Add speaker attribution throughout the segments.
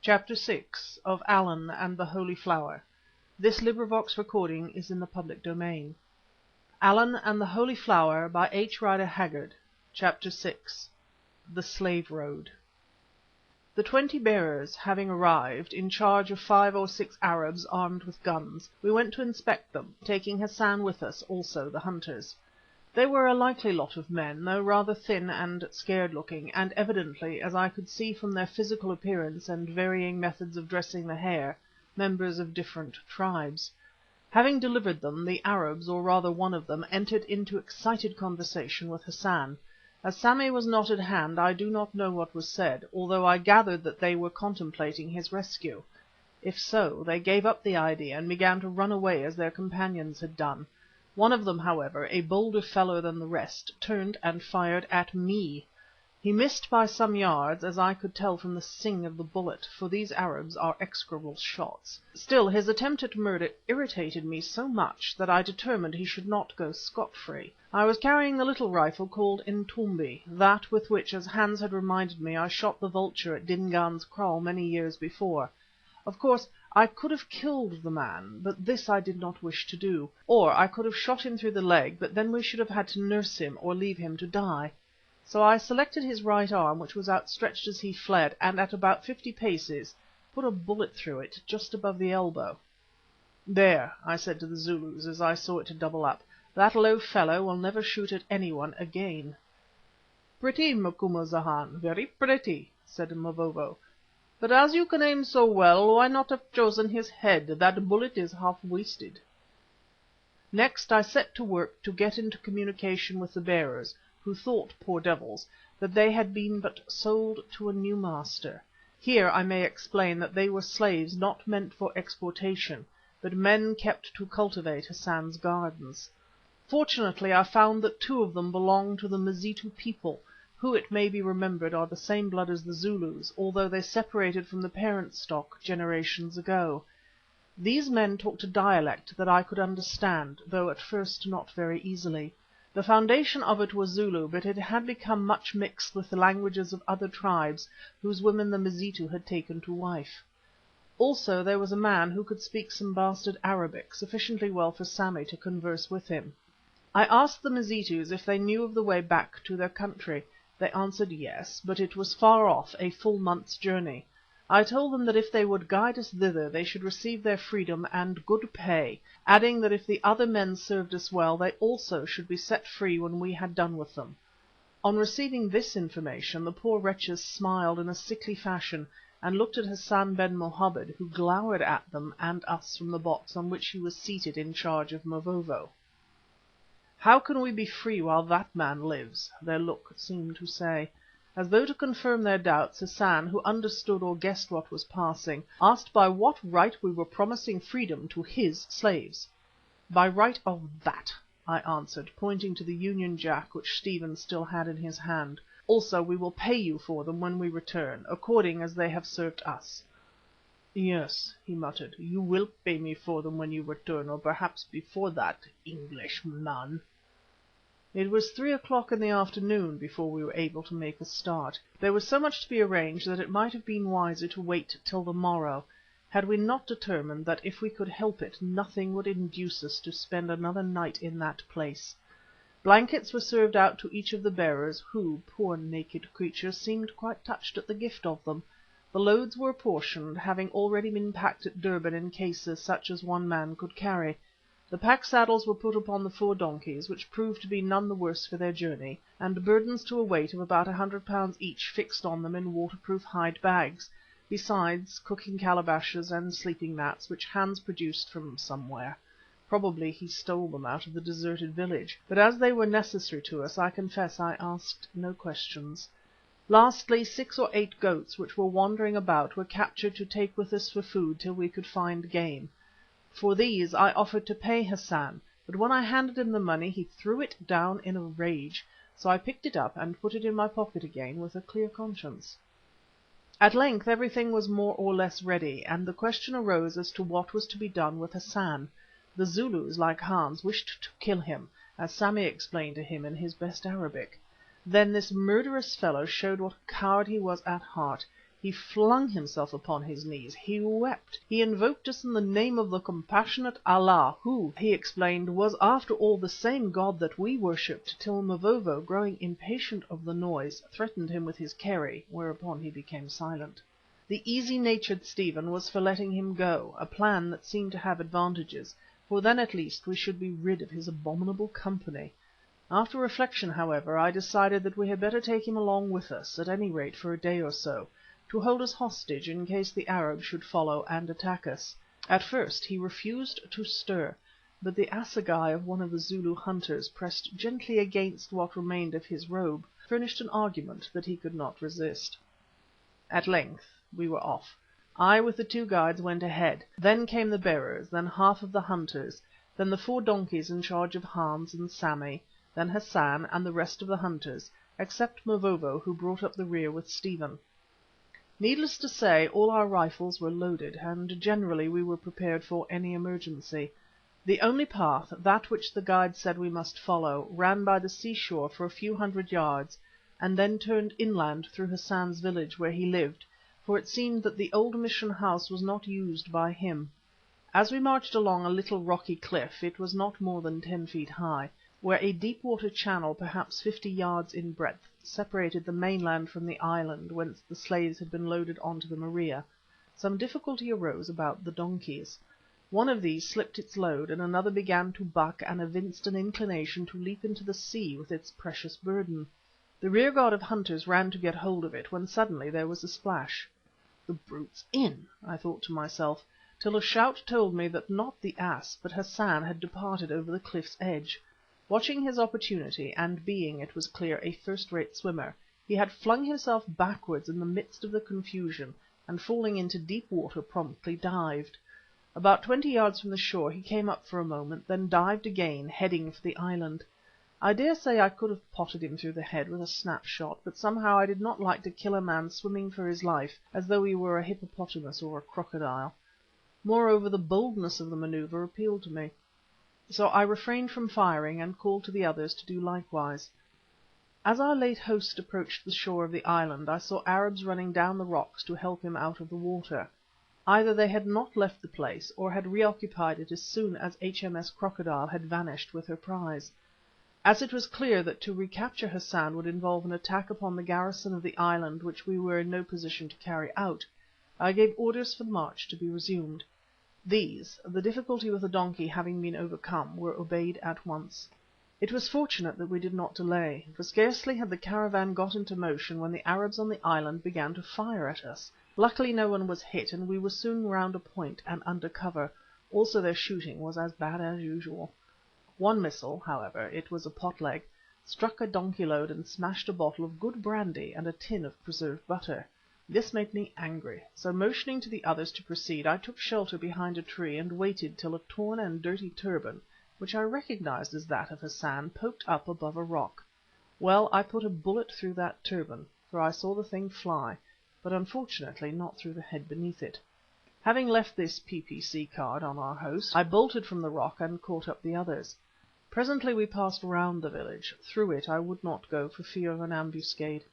Speaker 1: Chapter 6 of Allan and the Holy Flower. This recording is in the public domain. Allan and the Holy Flower by H. Rider Haggard. Chapter 6 The Slave Road. The 20 bearers having arrived, in charge of 5 or 6 Arabs armed with guns, we went to inspect them, taking Hassan with us, also the hunters. They were a likely lot of men, though rather thin and scared-looking, and evidently, as I could see from their physical appearance and varying methods of dressing the hair, members of different tribes. Having delivered them, the Arabs, or rather one of them, entered into excited conversation with Hassan. As Sammy was not at hand, I do not know what was said, although I gathered that they were contemplating his rescue. If so, they gave up the idea and began to run away as their companions had done. One of them, however, a bolder fellow than the rest, turned and fired at me. He missed by some yards, as I could tell from the sing of the bullet, for these Arabs are execrable shots. Still, his attempt at murder irritated me so much that I determined he should not go scot-free. I was carrying the little rifle called Intombi, that with which, as Hans had reminded me, I shot the vulture at Dingaan's kraal many years before. Of course, I could have killed the man, but this I did not wish to do. Or I could have shot him through the leg, but then we should have had to nurse him or leave him to die. So I selected his right arm, which was outstretched as he fled, and at about 50 paces put a bullet through it, just above the elbow. "There," I said to the Zulus as I saw it double up, "that low fellow will never shoot at anyone again." "Pretty, Macumazahn, very pretty," said Mavovo. "But as you can aim so well, why not have chosen his head? That bullet is half wasted." Next I set to work to get into communication with the bearers, who thought, poor devils, that they had been but sold to a new master. Here I may explain that they were slaves not meant for exportation, but men kept to cultivate Hassan's gardens. Fortunately I found that 2 of them belonged to the Mazitu people, who, it may be remembered, are the same blood as the Zulus, although they separated from the parent stock generations ago. These men talked a dialect that I could understand, though at first not very easily. The foundation of it was Zulu, but it had become much mixed with the languages of other tribes whose women the Mazitu had taken to wife. Also there was a man who could speak some bastard Arabic, sufficiently well for Sammy to converse with him. I asked the Mazitus if they knew of the way back to their country. They answered yes, but it was far off, a full month's journey. I told them that if they would guide us thither they should receive their freedom and good pay, adding that if the other men served us well they also should be set free when we had done with them. On receiving this information the poor wretches smiled in a sickly fashion and looked at Hassan ben Mohammed, who glowered at them and us from the box on which he was seated in charge of Mavovo. "How can we be free while that man lives?" their look seemed to say. As though to confirm their doubts, Hassan, who understood or guessed what was passing, asked by what right we were promising freedom to his slaves. "By right of that," I answered, pointing to the Union Jack which Stephen still had in his hand. "Also we will pay you for them when we return, according as they have served us." "Yes," he muttered, "you will pay me for them when you return, or perhaps before that, Englishman." It was 3 o'clock in the afternoon before we were able to make a start. There was so much to be arranged that it might have been wiser to wait till the morrow, had we not determined that if we could help it nothing would induce us to spend another night in that place. Blankets were served out to each of the bearers, who, poor naked creatures, seemed quite touched at the gift of them. The loads were apportioned, having already been packed at Durban in cases such as one man could carry. The pack saddles were put upon the 4 donkeys, which proved to be none the worse for their journey, and burdens to a weight of about 100 pounds each fixed on them in waterproof hide bags, besides cooking calabashes and sleeping mats which Hans produced from somewhere. Probably he stole them out of the deserted village, but as they were necessary to us, I confess I asked no questions. Lastly, 6 or 8 goats which were wandering about were captured to take with us for food till we could find game. For these I offered to pay Hassan, but when I handed him the money he threw it down in a rage, so I picked it up and put it in my pocket again with a clear conscience. At length everything was more or less ready, and the question arose as to what was to be done with Hassan. The Zulus, like Hans, wished to kill him, as Sammy explained to him in his best Arabic. Then this murderous fellow showed what a coward he was at heart. He flung himself upon his knees, he wept, he invoked us in the name of the compassionate Allah, who, he explained, was after all the same God that we worshipped, till Mavovo, growing impatient of the noise, threatened him with his kerrie, whereupon he became silent. The easy-natured Stephen was for letting him go, a plan that seemed to have advantages, for then at least we should be rid of his abominable company. After reflection, however, I decided that we had better take him along with us, at any rate for a day or so, to hold us hostage in case the Arabs should follow and attack us. At first he refused to stir, but the assegai of one of the Zulu hunters, pressed gently against what remained of his robe, furnished an argument that he could not resist. At length we were off. I with the 2 guides went ahead, then came the bearers, then half of the hunters, then the 4 donkeys in charge of Hans and Sammy, then Hassan and the rest of the hunters, except Mavovo, who brought up the rear with Stephen. Needless to say, all our rifles were loaded, and generally we were prepared for any emergency. The only path, that which the guide said we must follow, ran by the seashore for a few hundred yards, and then turned inland through Hassan's village where he lived, for it seemed that the old mission house was not used by him. As we marched along a little rocky cliff, it was not more than 10 feet high, where a deep-water channel, perhaps 50 yards in breadth, separated the mainland from the island whence the slaves had been loaded on to the Maria, some difficulty arose about the donkeys. One of these slipped its load, and another began to buck and evinced an inclination to leap into the sea with its precious burden. The rearguard of hunters ran to get hold of it, when suddenly there was a splash. "The brute's in," I thought to myself, till a shout told me that not the ass but Hassan had departed over the cliff's edge. Watching his opportunity, and being, it was clear, a first-rate swimmer, he had flung himself backwards in the midst of the confusion, and falling into deep water promptly dived. About 20 yards from the shore he came up for a moment, then dived again, heading for the island. I dare say I could have potted him through the head with a snapshot, but somehow I did not like to kill a man swimming for his life as though he were a hippopotamus or a crocodile. Moreover, the boldness of the manoeuvre appealed to me. So I refrained from firing and called to the others to do likewise. As our late host approached the shore of the island, I saw Arabs running down the rocks to help him out of the water. Either they had not left the place, or had reoccupied it as soon as HMS Crocodile had vanished with her prize. As it was clear that to recapture Hassan would involve an attack upon the garrison of the island which we were in no position to carry out, I gave orders for the march to be resumed. These, the difficulty with the donkey having been overcome, were obeyed at once. It was fortunate that we did not delay, for scarcely had the caravan got into motion when the Arabs on the island began to fire at us. Luckily no one was hit, and we were soon round a point and under cover. Also their shooting was as bad as usual. One missile, however, it was a pot-leg, struck a donkey load and smashed a bottle of good brandy and a tin of preserved butter. This made me angry, so motioning to the others to proceed, I took shelter behind a tree and waited till a torn and dirty turban, which I recognized as that of Hassan, poked up above a rock. Well, I put a bullet through that turban, for I saw the thing fly, but unfortunately not through the head beneath it. Having left this PPC card on our host, I bolted from the rock and caught up the others. Presently we passed round the village. Through it I would not go for fear of an ambuscade.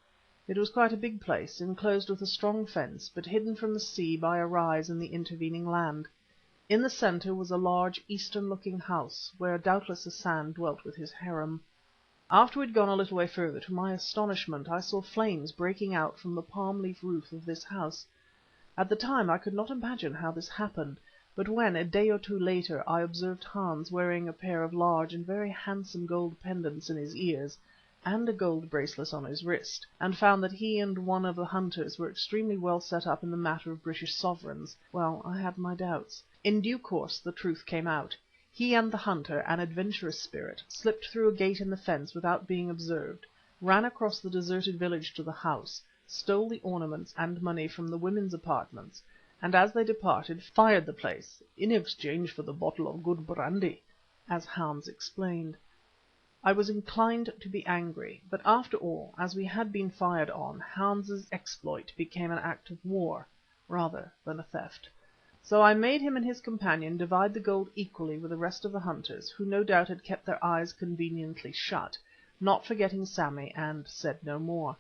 Speaker 1: It was quite a big place, enclosed with a strong fence, but hidden from the sea by a rise in the intervening land. In the centre was a large eastern-looking house, where doubtless Hassan dwelt with his harem. After we had gone a little way further, to my astonishment I saw flames breaking out from the palm-leaf roof of this house. At the time I could not imagine how this happened, but when, a day or two later, I observed Hans wearing a pair of large and very handsome gold pendants in his ears, and a gold bracelet on his wrist, and found that he and one of the hunters were extremely well set up in the matter of British sovereigns, well, I had my doubts. In due course the truth came out. He and the hunter, an adventurous spirit, slipped through a gate in the fence without being observed, ran across the deserted village to the house, stole the ornaments and money from the women's apartments, and as they departed fired the place, in exchange for the bottle of good brandy, as Hans explained. I was inclined to be angry, but after all, as we had been fired on, Hans's exploit became an act of war rather than a theft. So I made him and his companion divide the gold equally with the rest of the hunters, who no doubt had kept their eyes conveniently shut, not forgetting Sammy, and said no more.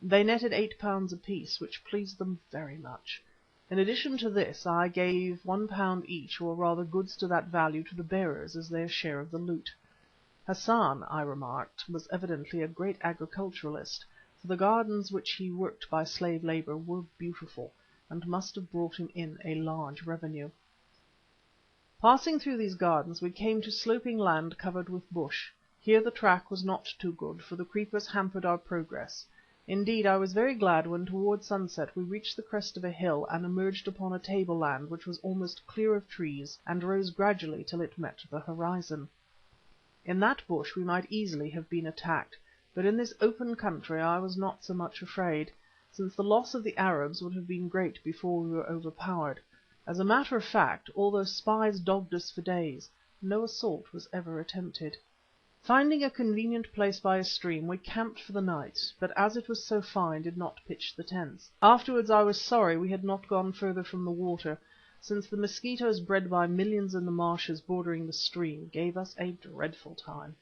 Speaker 1: They netted £8 apiece, which pleased them very much. In addition to this I gave £1 each, or rather goods to that value, to the bearers as their share of the loot. Hassan, I remarked, was evidently a great agriculturalist, for the gardens which he worked by slave labour were beautiful, and must have brought him in a large revenue. Passing through these gardens we came to sloping land covered with bush. Here the track was not too good, for the creepers hampered our progress. Indeed, I was very glad when towards sunset we reached the crest of a hill and emerged upon a tableland which was almost clear of trees and rose gradually till it met the horizon. In that bush we might easily have been attacked, but in this open country I was not so much afraid, since the loss of the Arabs would have been great before we were overpowered. As a matter of fact, although spies dogged us for days, no assault was ever attempted. Finding a convenient place by a stream, we camped for the night, but as it was so fine did not pitch the tents. Afterwards I was sorry we had not gone further from the water, since the mosquitoes bred by millions in the marshes bordering the stream gave us a dreadful time.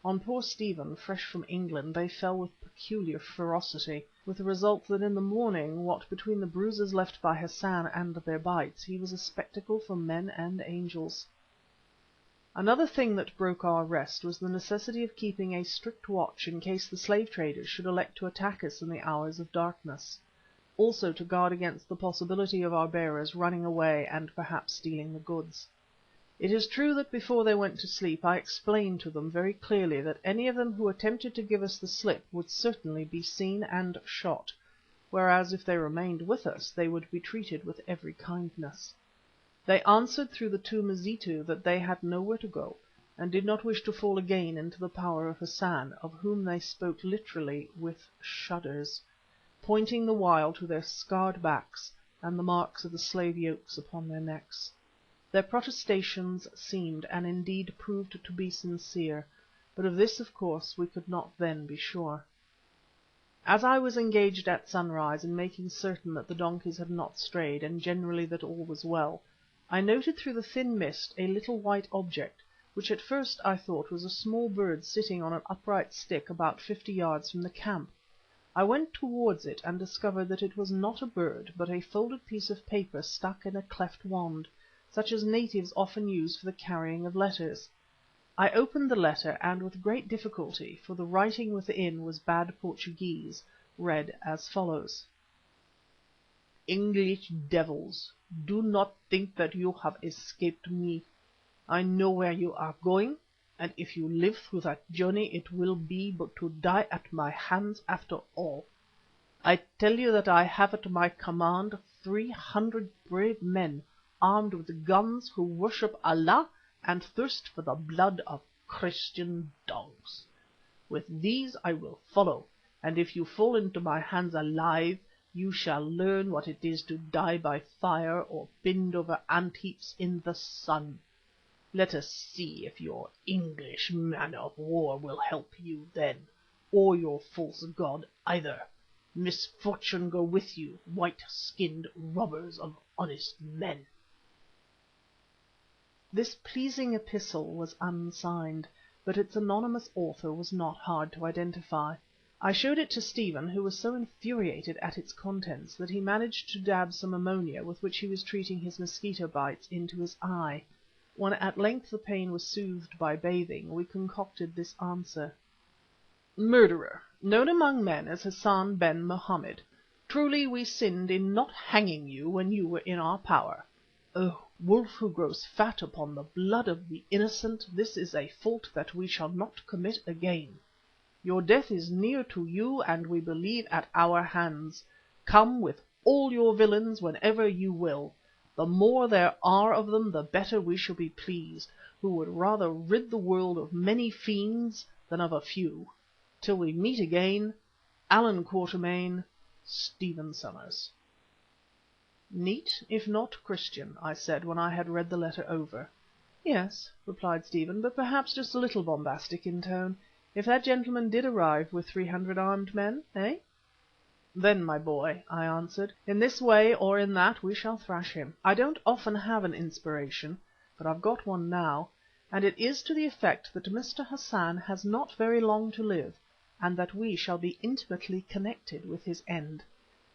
Speaker 1: On poor Stephen, fresh from England, they fell with peculiar ferocity, with the result that in the morning, what between the bruises left by Hassan and their bites, he was a spectacle for men and angels. Another thing that broke our rest was the necessity of keeping a strict watch in case the slave traders should elect to attack us in the hours of darkness. Also to guard against the possibility of our bearers running away and perhaps stealing the goods. It is true that before they went to sleep I explained to them very clearly that any of them who attempted to give us the slip would certainly be seen and shot, whereas if they remained with us they would be treated with every kindness. They answered through the two Mazitu that they had nowhere to go, and did not wish to fall again into the power of Hassan, of whom they spoke literally with shudders, pointing the while to their scarred backs and the marks of the slave yokes upon their necks. Their protestations seemed, and indeed proved to be sincere, but of this of course we could not then be sure. As I was engaged at sunrise in making certain that the donkeys had not strayed, and generally that all was well, I noted through the thin mist a little white object, which at first I thought was a small bird sitting on an upright stick about 50 yards from the camp. I went towards it and discovered that it was not a bird, but a folded piece of paper stuck in a cleft wand, such as natives often use for the carrying of letters. I opened the letter and with great difficulty, for the writing within was bad Portuguese, read as follows: English devils, do not think that you have escaped me. I know where you are going, and if you live through that journey it will be but to die at my hands after all. I tell you that I have at my command 300 brave men, armed with guns, who worship Allah and thirst for the blood of Christian dogs. With these I will follow, and if you fall into my hands alive, you shall learn what it is to die by fire or pinned over ant-heaps in the sun. Let us see if your English man of war will help you then, or your false god either. Misfortune go with you, white-skinned robbers of honest men. This pleasing epistle was unsigned, but its anonymous author was not hard to identify. I showed it to Stephen, who was so infuriated at its contents that he managed to dab some ammonia with which he was treating his mosquito bites into his eye. When at length the pain was soothed by bathing, we concocted this answer: Murderer, known among men as Hassan ben Mohammed, truly we sinned in not hanging you when you were in our power. O wolf who grows fat upon the blood of the innocent, this is a fault that we shall not commit again. Your death is near to you, and we believe at our hands. Come with all your villains whenever you will. The more there are of them the better we shall be pleased, who would rather rid the world of many fiends than of a few. Till we meet again, Allan Quatermain, Stephen Somers. Neat, if not Christian, I said when I had read the letter over. Yes, replied Stephen, but perhaps just a little bombastic in tone. If that gentleman did arrive with 300 armed men, eh? Then, my boy, I answered, in this way or in that we shall thrash him. I don't often have an inspiration, but I've got one now, and it is to the effect that Mr. Hassan has not very long to live, and that we shall be intimately connected with his end.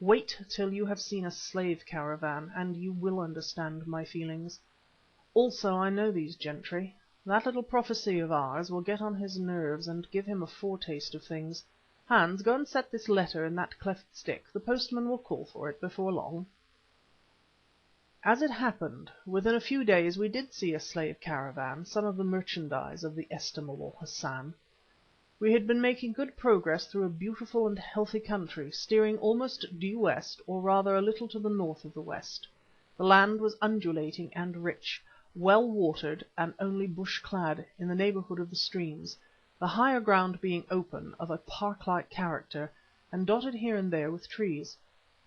Speaker 1: Wait till you have seen a slave caravan, and you will understand my feelings. Also I know these gentry. That little prophecy of ours will get on his nerves and give him a foretaste of things. Hans, go and set this letter in that cleft stick. The postman will call for it before long." As it happened, within a few days we did see a slave caravan, some of the merchandise of the estimable Hassan. We had been making good progress through a beautiful and healthy country, steering almost due west, or rather a little to the north of the west. The land was undulating and rich, well watered and only bush clad in the neighbourhood of the streams, the higher ground being open, of a park-like character, and dotted here and there with trees.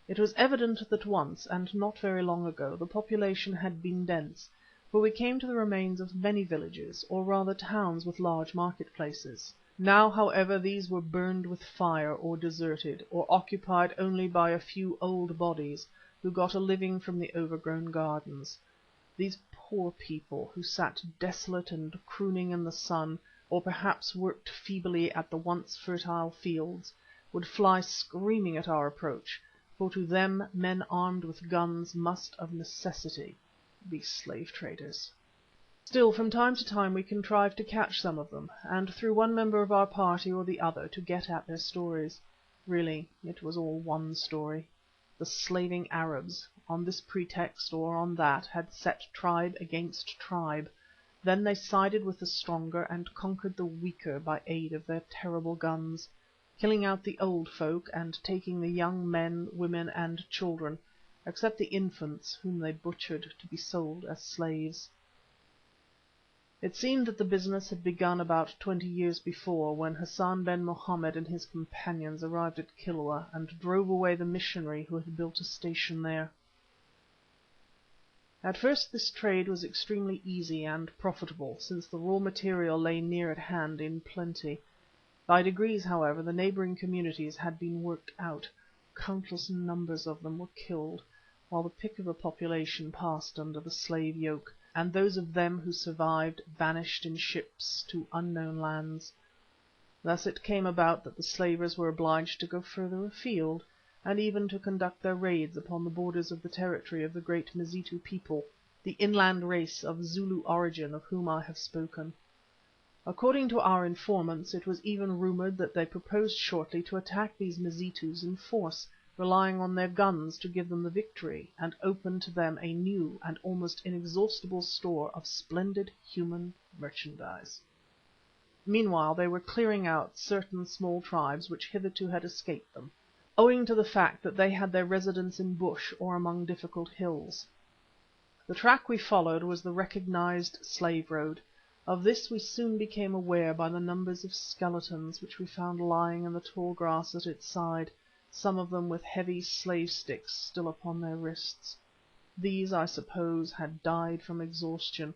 Speaker 1: It was evident that once, and not very long ago, the population had been dense, for we came to the remains of many villages, or rather towns with large market-places. Now, however, these were burned with fire or deserted, or occupied only by a few old bodies who got a living from the overgrown gardens. These poor people, who sat desolate and crooning in the sun, or perhaps worked feebly at the once fertile fields, would fly screaming at our approach, for to them men armed with guns must of necessity be slave traders. Still, from time to time we contrived to catch some of them, and through one member of our party or the other to get at their stories. Really, it was all one story. The slaving Arabs, on this pretext or on that, had set tribe against tribe. Then they sided with the stronger and conquered the weaker by aid of their terrible guns, killing out the old folk and taking the young men, women and children, except the infants, whom they butchered to be sold as slaves. It seemed that the business had begun about 20 years before, when Hassan ben Mohammed and his companions arrived at Kilwa and drove away the missionary who had built a station there. At first this trade was extremely easy and profitable, since the raw material lay near at hand in plenty. By degrees, however, the neighbouring communities had been worked out. Countless numbers of them were killed, while the pick of the population passed under the slave yoke, and those of them who survived vanished in ships to unknown lands. Thus it came about that the slavers were obliged to go further afield, and even to conduct their raids upon the borders of the territory of the great Mazitu people, the inland race of Zulu origin of whom I have spoken. According to our informants, it was even rumoured that they proposed shortly to attack these Mazitus in force, relying on their guns to give them the victory, and open to them a new and almost inexhaustible store of splendid human merchandise. Meanwhile they were clearing out certain small tribes which hitherto had escaped them, owing to the fact that they had their residence in bush or among difficult hills. The track we followed was the recognized slave road. Of this we soon became aware by the numbers of skeletons which we found lying in the tall grass at its side, some of them with heavy slave sticks still upon their wrists. These, I suppose, had died from exhaustion,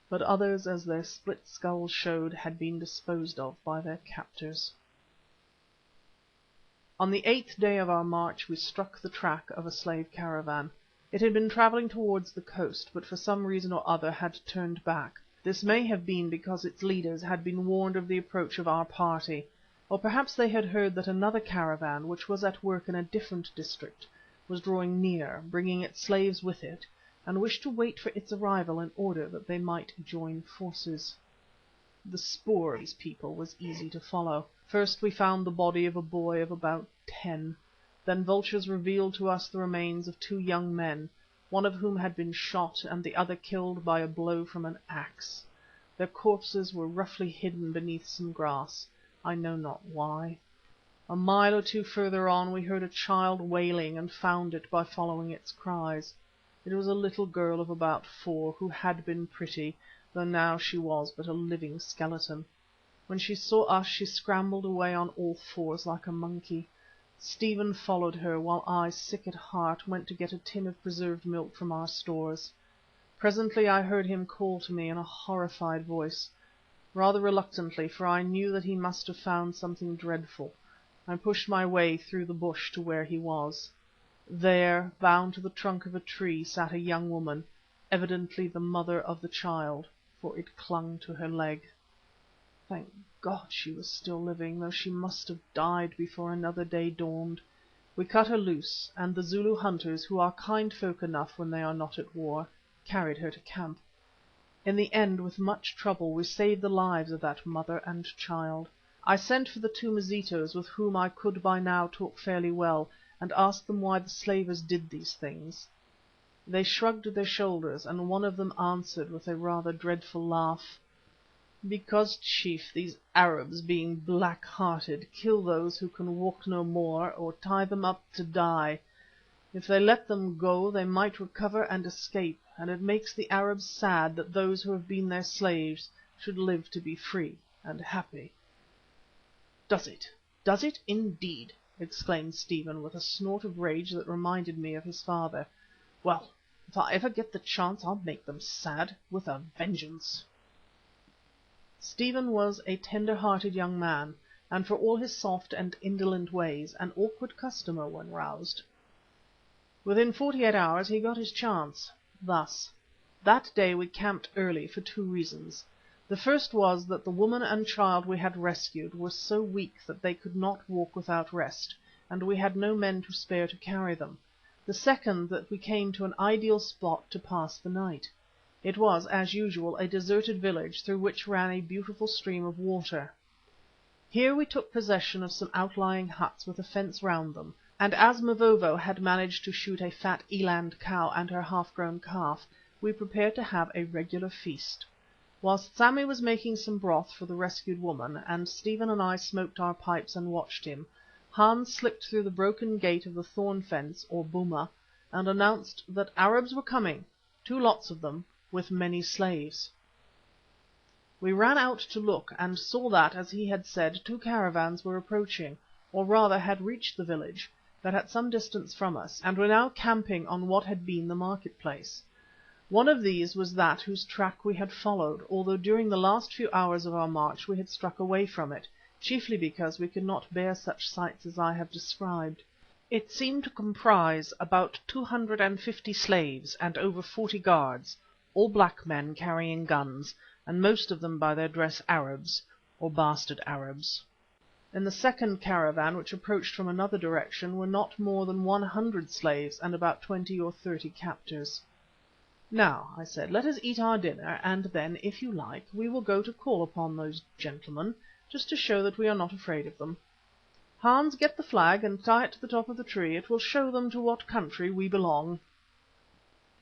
Speaker 1: but others, as their split skulls showed, had been disposed of by their captors. On the 8th day of our march we struck the track of a slave caravan. It had been travelling towards the coast, but for some reason or other had turned back. This may have been because its leaders had been warned of the approach of our party, or perhaps they had heard that another caravan, which was at work in a different district, was drawing near, bringing its slaves with it, and wished to wait for its arrival in order that they might join forces. The spoor of these people was easy to follow. First we found the body of a boy of about 10. Then vultures revealed to us the remains of 2 young men, one of whom had been shot and the other killed by a blow from an axe. Their corpses were roughly hidden beneath some grass, I know not why. A mile or 2 further on we heard a child wailing and found it by following its cries. It was a little girl of about 4, who had been pretty, though now she was but a living skeleton. When she saw us she scrambled away on all 4s like a monkey. Stephen followed her, while I, sick at heart, went to get a tin of preserved milk from our stores. Presently I heard him call to me in a horrified voice. Rather reluctantly, for I knew that he must have found something dreadful, I pushed my way through the bush to where he was. There, bound to the trunk of a tree, sat a young woman, evidently the mother of the child, for it clung to her leg. Thank God she was still living, though she must have died before another day dawned. We cut her loose, and the Zulu hunters, who are kind folk enough when they are not at war, carried her to camp. In the end, with much trouble, we saved the lives of that mother and child. I sent for the two Mazitos, with whom I could by now talk fairly well, and asked them why the slavers did these things. They shrugged their shoulders, and one of them answered with a rather dreadful laugh: "Because, chief, these Arabs, being black-hearted, kill those who can walk no more, or tie them up to die. If they let them go they might recover and escape, and it makes the Arabs sad that those who have been their slaves should live to be free and happy." "Does it? Does it indeed?" exclaimed Stephen, with a snort of rage that reminded me of his father. "Well, if I ever get the chance I'll make them sad, with a vengeance." Stephen was a tender-hearted young man, and for all his soft and indolent ways, an awkward customer when roused. Within 48 hours he got his chance. Thus: that day we camped early for two reasons. The first was that the woman and child we had rescued were so weak that they could not walk without rest, and we had no men to spare to carry them. The second, that we came to an ideal spot to pass the night. It was, as usual, a deserted village through which ran a beautiful stream of water. Here we took possession of some outlying huts with a fence round them, and as Mavovo had managed to shoot a fat eland cow and her half-grown calf, we prepared to have a regular feast. Whilst Sammy was making some broth for the rescued woman, and Stephen and I smoked our pipes and watched him, Hans slipped through the broken gate of the thorn fence, or boma, and announced that Arabs were coming, 2 lots of them, with many slaves. We ran out to look, and saw that, as he had said, 2 caravans were approaching, or rather had reached the village, but at some distance from us, and were now camping on what had been the market-place. One of these was that whose track we had followed, although during the last few hours of our march we had struck away from it, chiefly because we could not bear such sights as I have described. It seemed to comprise about 250 slaves and over 40 guards, all black men carrying guns, and most of them by their dress Arabs, or bastard Arabs. In the second caravan, which approached from another direction, were not more than 100 slaves and about 20 or 30 captors. "Now," I said, "let us eat our dinner, and then, if you like, we will go to call upon those gentlemen, just to show that we are not afraid of them. Hans, get the flag and tie it to the top of the tree. It will show them to what country we belong."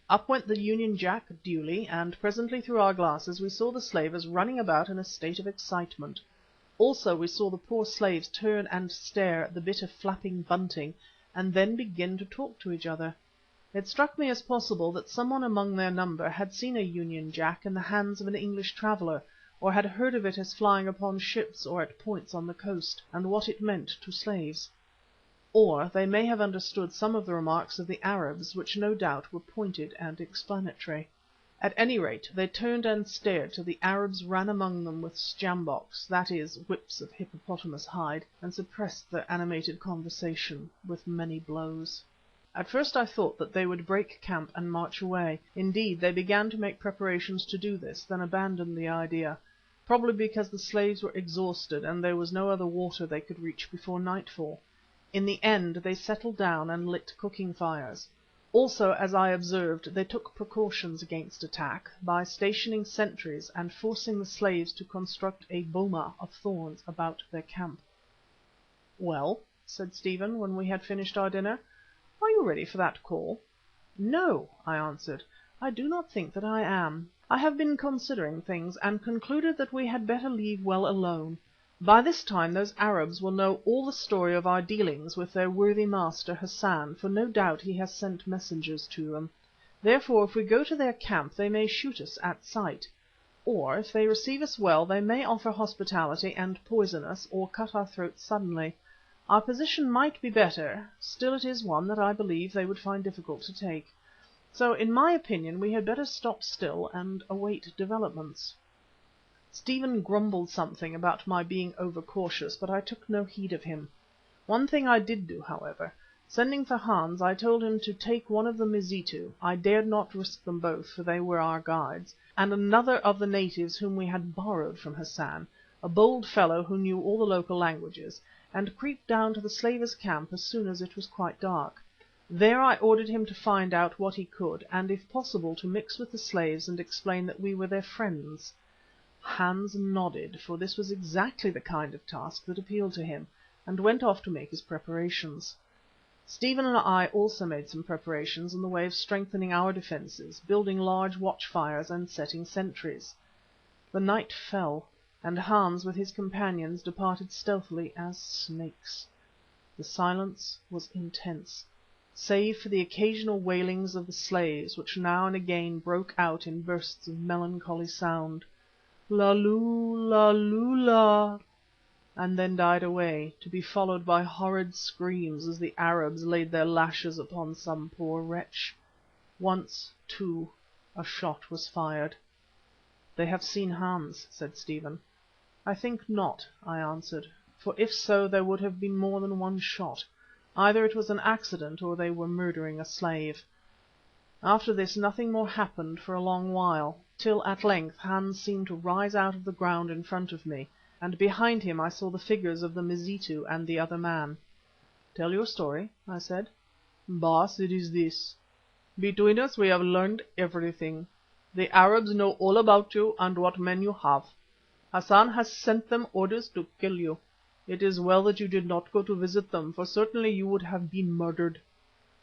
Speaker 1: Up went the Union Jack duly, and presently through our glasses we saw the slavers running about in a state of excitement. Also we saw the poor slaves turn and stare at the bit of flapping bunting, and then begin to talk to each other. It struck me as possible that someone among their number had seen a Union Jack in the hands of an English traveller, or had heard of it as flying upon ships or at points on the coast, and what it meant to slaves. Or they may have understood some of the remarks of the Arabs, which no doubt were pointed and explanatory. At any rate, they turned and stared till the Arabs ran among them with sjamboks, that is, whips of hippopotamus hide, and suppressed their animated conversation with many blows. At first I thought that they would break camp and march away. Indeed, they began to make preparations to do this, then abandoned the idea, probably because the slaves were exhausted and there was no other water they could reach before nightfall. In the end they settled down and lit cooking fires. Also, as I observed, they took precautions against attack by stationing sentries and forcing the slaves to construct a boma of thorns about their camp. "Well," said Stephen, when we had finished our dinner, "are you ready for that call?" "No," I answered, "I do not think that I am. I have been considering things, and concluded that we had better leave well alone. By this time those Arabs will know all the story of our dealings with their worthy master Hassan, for no doubt he has sent messengers to them. Therefore, if we go to their camp they may shoot us at sight. Or, if they receive us well, they may offer hospitality and poison us, or cut our throats suddenly. Our position might be better, still it is one that I believe they would find difficult to take. So, in my opinion, we had better stop still and await developments." Stephen grumbled something about my being over-cautious, but I took no heed of him. One thing I did do, however. Sending for Hans, I told him to take one of the Mazitu, I dared not risk them both, for they were our guides, and another of the natives whom we had borrowed from Hassan, a bold fellow who knew all the local languages, and creep down to the slavers' camp as soon as it was quite dark. There I ordered him to find out what he could, and if possible to mix with the slaves and explain that we were their friends. Hans nodded, for this was exactly the kind of task that appealed to him, and went off to make his preparations. Stephen and I also made some preparations in the way of strengthening our defences, building large watch fires and setting sentries. The night fell, and Hans with his companions departed stealthily as snakes. The silence was intense, save for the occasional wailings of the slaves, which now and again broke out in bursts of melancholy sound, la lu la lu la, and then died away, to be followed by horrid screams as the Arabs laid their lashes upon some poor wretch. Once, too, a shot was fired. "They have seen Hans," said Stephen. "I think not," I answered, "for if so there would have been more than one shot. Either it was an accident or they were murdering a slave." After this nothing more happened for a long while, till at length Hans seemed to rise out of the ground in front of me, and behind him I saw the figures of the Mazitu and the other man. "Tell your story," I said. "Baas, it is this. Between us we have learned everything. The Arabs know all about you and what men you have. Hassan has sent them orders to kill you. It is well that you did not go to visit them, for certainly you would have been murdered.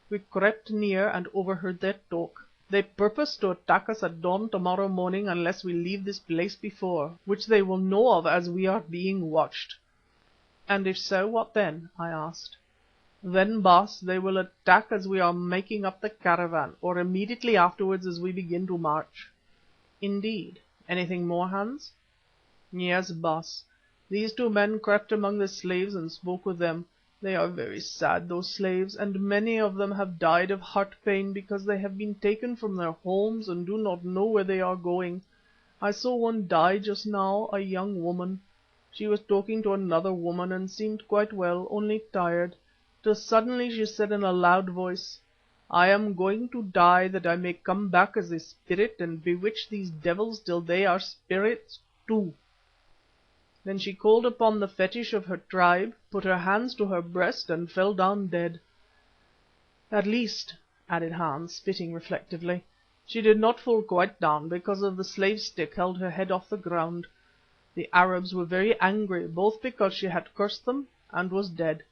Speaker 1: We crept near and overheard their talk. They purpose to attack us at dawn tomorrow morning unless we leave this place before, which they will know of as we are being watched." "And if so, what then?" I asked. "Then, Baas, they will attack as we are making up the caravan, or immediately afterwards as we begin to march." "Indeed. Anything more, Hans?" "Yes, Baas. These two men crept among the slaves and spoke with them. They are very sad, those slaves, and many of them have died of heart pain because they have been taken from their homes and do not know where they are going. I saw one die just now, a young woman. She was talking to another woman and seemed quite well, only tired, till suddenly she said in a loud voice, 'I am going to die that I may come back as a spirit and bewitch these devils till they are spirits too.' Then she called upon the fetish of her tribe, put her hands to her breast and fell down dead. At least," added Hans, spitting reflectively, "she did not fall quite down, because of the slave stick held her head off the ground. The Arabs were very angry, both because she had cursed them and was dead.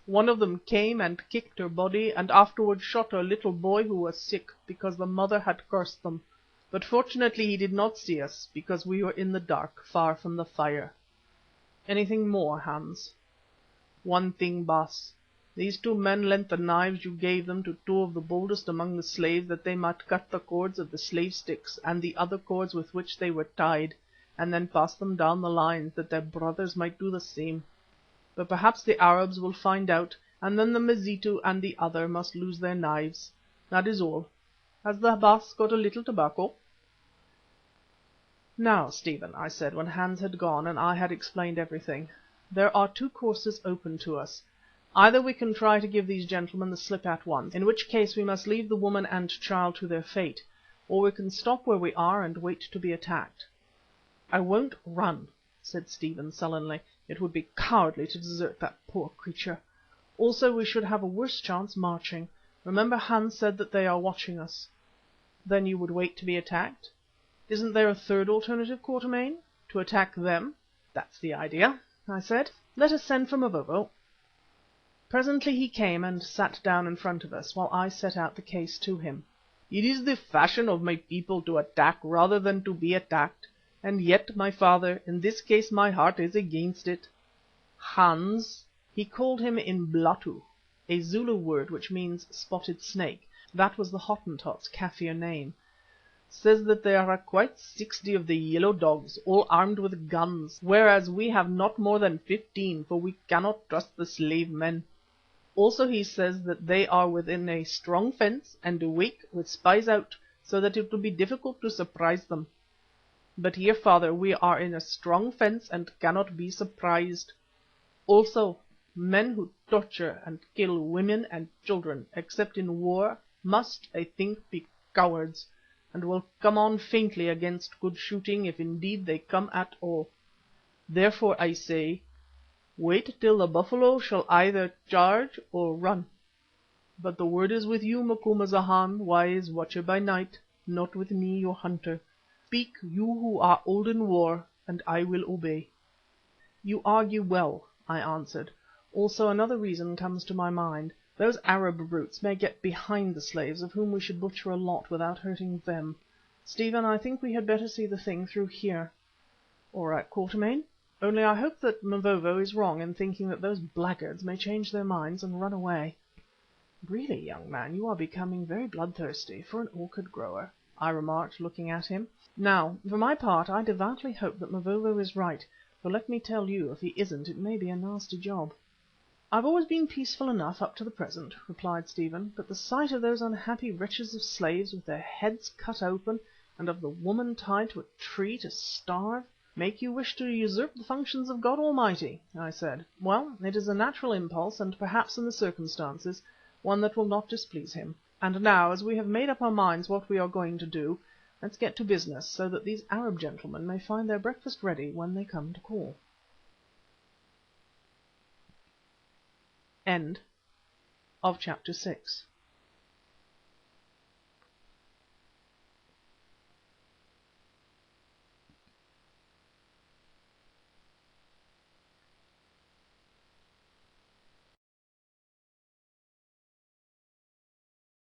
Speaker 1: One of them came and kicked her body, and afterwards shot her little boy who was sick, because the mother had cursed them. But fortunately he did not see us, because we were in the dark, far from the fire." "Anything more, Hans?" "One thing, Baas. These two men lent the knives you gave them to two of the boldest among the slaves, that they might cut the cords of the slave sticks and the other cords with which they were tied, and then pass them down the lines, that their brothers might do the same. But perhaps the Arabs will find out, and then the Mazitu and the other must lose their knives. That is all. Has the Baas got a little tobacco?" "Now, Stephen," I said, when Hans had gone and I had explained everything, "there are two courses open to us. Either we can try to give these gentlemen the slip at once, in which case we must leave the woman and child to their fate, or we can stop where we are and wait to be attacked." "I won't run," said Stephen sullenly. "It would be cowardly to desert that poor creature. Also we should have a worse chance marching. Remember Hans said that they are watching us." "Then you would wait to be attacked? Isn't there a third alternative, Quatermain? To attack them?" "That's the idea," I said. "Let us send for Mavovo." Presently he came and sat down in front of us, while I set out the case to him. "It is the fashion of my people to attack rather than to be attacked, and yet, my father, in this case my heart is against it. Hans," he called him in Blatu, a Zulu word which means spotted snake, that was the Hottentot's Kaffir name, "says that there are quite 60 of the yellow dogs, all armed with guns, whereas we have not more than 15, for we cannot trust the slave men. Also he says that they are within a strong fence and awake with spies out, so that it will be difficult to surprise them. But here, father, we are in a strong fence and cannot be surprised. Also, men who torture and kill women and children, except in war, must, I think, be cowards, and will come on faintly against good shooting, if indeed they come at all. Therefore I say, wait till the buffalo shall either charge or run. But the word is with you, Macumazahn, wise watcher by night, not with me, your hunter. Speak, you who are old in war, and I will obey." "You argue well," I answered. "Also another reason comes to my mind. Those Arab brutes may get behind the slaves of whom we should butcher a lot without hurting them. Stephen, I think we had better see the thing through here." "All right, Quatermain. Only I hope that Mavovo is wrong in thinking that those blackguards may change their minds and run away." "Really, young man, you are becoming very bloodthirsty for an orchid grower," I remarked, looking at him. "Now, for my part, I devoutly hope that Mavovo is right, for let me tell you, if he isn't, it may be a nasty job." "I've always been peaceful enough up to the present," replied Stephen, "but the sight of those unhappy wretches of slaves with their heads cut open, and of the woman tied to a tree to starve—" "Make you wish to usurp the functions of God Almighty," I said. "Well, it is a natural impulse, and perhaps in the circumstances one that will not displease Him. And now, as we have made up our minds what we are going to do, let's get to business, so that these Arab gentlemen may find their breakfast ready when they come to call." Chapter 7